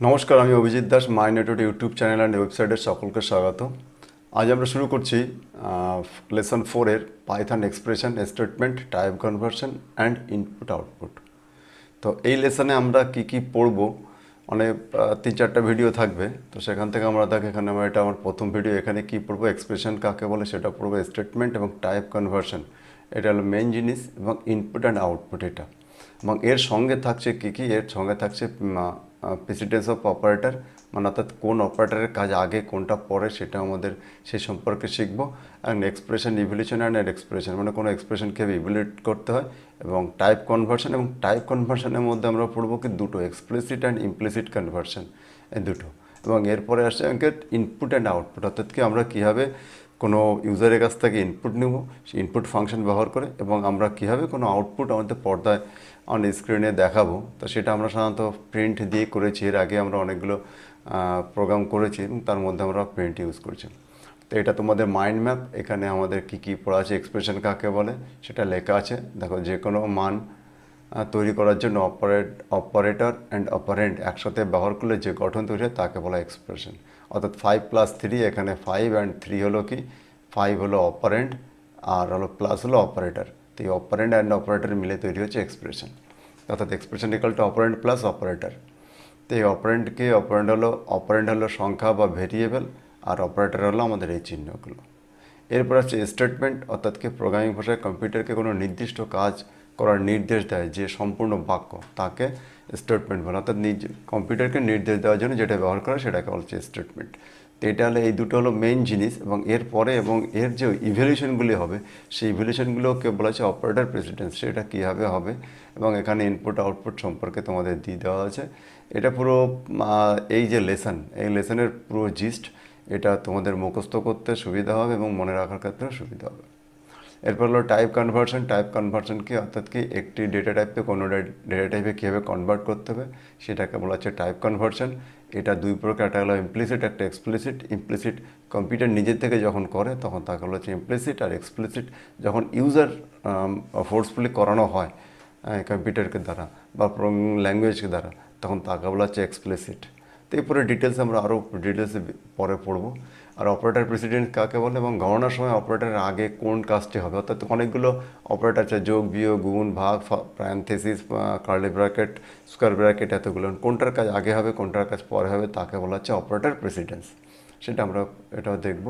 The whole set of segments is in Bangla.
নমস্কার, আমি Abhijit Das, my network YouTube channel and ওয়েবসাইটের সকলকে স্বাগত। আজ আমরা শুরু করছি লেসন 4-এর Python expression, statement, type conversion and input output. তো এই লেসনে আমরা কি পড়বো, অনেক 3-4টা ভিডিও থাকবে। তো সেখান থেকে আমরা এখানে এটা আমার প্রথম ভিডিও। এখানে কি পড়বো, এক্সপ্রেশন কাকে বলে সেটা পড়বো, স্টেটমেন্ট এবং টাইপ কনভার্সন এটা হলো মেন জিনিস, এবং ইনপুট অ্যান্ড আউটপুট এটা। এবং এর সঙ্গে থাকছে কি এর সঙ্গে থাকছে প্রেসিডেন্স অফ অপারেটর, মানে অর্থাৎ কোন অপারেটরের কাজ আগে কোনটা পরে সেটা আমাদের সেই সম্পর্কে শিখবো। And expression evaluation and expression, মানে কোনো এক্সপ্রেশনকে ইভ্যালুয়েট করতে হয়, এবং টাইপ কনভার্সন। এবং টাইপ কনভার্সনের মধ্যে আমরা পড়বো কি দুটো, এক্সপ্লিসিট অ্যান্ড ইমপ্লিসিট কনভার্সন, এই দুটো। এবং এরপরে আসছে ইনপুট অ্যান্ড আউটপুট, অর্থাৎ কি আমরা কীভাবে কোনো ইউজারের কাছ থেকে ইনপুট নেব সেই ইনপুট ফাংশন ব্যবহার করে, এবং আমরা কীভাবে কোনো আউটপুট আমাদের পর্দায় অন স্ক্রিনে দেখাবো। তো সেটা আমরা সাধারণত প্রিন্ট দিয়ে করেছি। এর আগে আমরা অনেকগুলো প্রোগ্রাম করেছি এবং তার মধ্যে আমরা প্রিন্ট ইউজ করছি। তো এটা তোমাদের মাইন্ড ম্যাপ। এখানে আমাদের কী পড়া আছে, এক্সপ্রেশন কাকে বলে সেটা লেখা আছে। দেখো, যে কোনো মান তৈরি করার জন্য অপারেটর অ্যান্ড অপারেন্ট একসাথে ব্যবহার করলে যে গঠন তৈরি হয় তাকে বলা এক্সপ্রেশন। অর্থাৎ 5+3, এখানে 5 অ্যান্ড 3 হলো কি, 5 হলো অপারেন্ট আর হলো প্লাস হলো অপারেটর। তো এই অপারেন্ট অ্যান্ড অপারেটর মিলে তৈরি হচ্ছে এক্সপ্রেশন। অর্থাৎ expression equal to operant plus operator. তো এই অপারেন্ট হলো সংখ্যা বা ভেরিয়েবল, আর অপারেটর হলো আমাদের এই চিহ্নগুলো। এরপর আছে স্টেটমেন্ট, অর্থাৎ কি প্রোগ্রামিং ভাষায় কম্পিউটারকে কোনো নির্দিষ্ট কাজ করার নির্দেশ দেয় যে সম্পূর্ণ বাক্য, তাকে স্টেটমেন্ট বলে। অর্থাৎ কম্পিউটারকে নির্দেশ দেওয়ার জন্য যেটা ব্যবহার করে সেটাকে বলছে স্টেটমেন্ট। তো এটা হলো, এই দুটো হলো মেইন জিনিস। এবং এরপরে এবং এর যে ইভ্যালুয়েশনগুলি হবে সেই ইভ্যালুয়েশনগুলোকে বলা হচ্ছে অপারেটর প্রেসিডেন্স, সেটা কীভাবে হবে। এবং এখানে ইনপুট আউটপুট সম্পর্কে তোমাদের দিয়ে দেওয়া আছে। এটা পুরো এই যে লেসন, এই লেসনের পুরো জিস্ট, এটা তোমাদের মুখস্থ করতে সুবিধা হবে এবং মনে রাখার ক্ষেত্রেও সুবিধা হবে। এরপর হলো টাইপ কনভার্সন। টাইপ কনভার্সন কি, অর্থাৎ কি একটি ডেটা টাইপকে কোনো ডেটা টাইপে কীভাবে কনভার্ট করতে হবে সেটাকে বলা হচ্ছে টাইপ কনভার্সন। এটা দুই প্রকার, একটা হলো ইমপ্লিসিট, একটা এক্সপ্লিসিট। ইমপ্লিসিট কম্পিউটার নিজের থেকে যখন করে তখন তাকে বলা হচ্ছে ইমপ্লিসিট, আর এক্সপ্লিসিট যখন ইউজার ফোর্সফুলি করানো হয় কম্পিউটারকে দ্বারা বা ল্যাঙ্গুয়েজকে দ্বারা, তখন তাকে বলা হচ্ছে এক্সপ্লিসিট। তো এরপরে ডিটেলস আমরা আরও ডিটেলসে পরে পড়বো। আর অপারেটর প্রেসিডেন্ট কাকে বলে, এবং গণনার সময় অপারেটরের আগে কোন কাজটি হবে। অর্থাৎ অনেকগুলো অপারেটর আছে, যোগ, বিয়োগ, গুণ, ভাগ, parenthesis, curly bracket, square bracket, এতগুলো কোনটার কাজ আগে হবে কোনটার কাজ পরে হবে তাকে বলা হচ্ছে অপারেটর প্রেসিডেন্স। সেটা আমরা এটাও দেখব।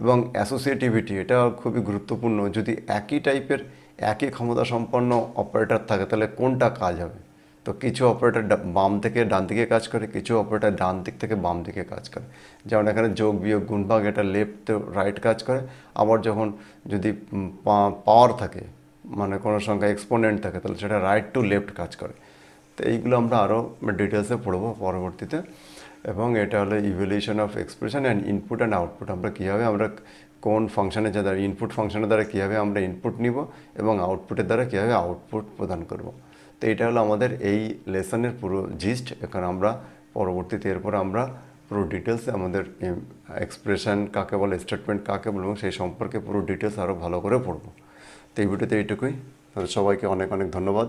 এবং অ্যাসোসিয়েটিভিটি, এটা খুবই গুরুত্বপূর্ণ। যদি একই টাইপের একই ক্ষমতা সম্পন্ন অপারেটর থাকে তাহলে কোনটা কাজ হবে। তো কিছু অপারেটর বাম থেকে ডান দিকে কাজ করে, কিছু অপারেটর ডান দিক থেকে বাম দিকে কাজ করে। যেমন এখানে যোগ, বিয়োগ, গুণ, ভাগ এটা লেফট রাইট কাজ করে। আবার যখন যদি পাওয়ার থাকে, মানে কোনো সংখ্যা এক্সপোনেন্ট থাকে, তাহলে সেটা রাইট টু লেফট কাজ করে। তো এইগুলো আমরা আরও ডিটেলসে পড়বো পরবর্তীতে। এবং এটা হলো evaluation of expression and input and output. আমরা কীভাবে কোন ফাংশনের দ্বারা, ইনপুট ফাংশনের দ্বারা কীভাবে আমরা ইনপুট নিব এবং আউটপুটের দ্বারা কীভাবে আউটপুট প্রদান করব। তো এটা হলো আমাদের এই লেসনের পুরো জিস্ট। এখন আমরা পরবর্তীতে এরপর আমরা পুরো ডিটেলসে আমাদের এক্সপ্রেশন কাকে বলে, স্টেটমেন্ট কাকে বলবো সেই সম্পর্কে পুরো ডিটেলস আরও ভালো করে পড়বো। তো এই ভিডিওতে এইটুকুই। সবাইকে অনেক অনেক ধন্যবাদ।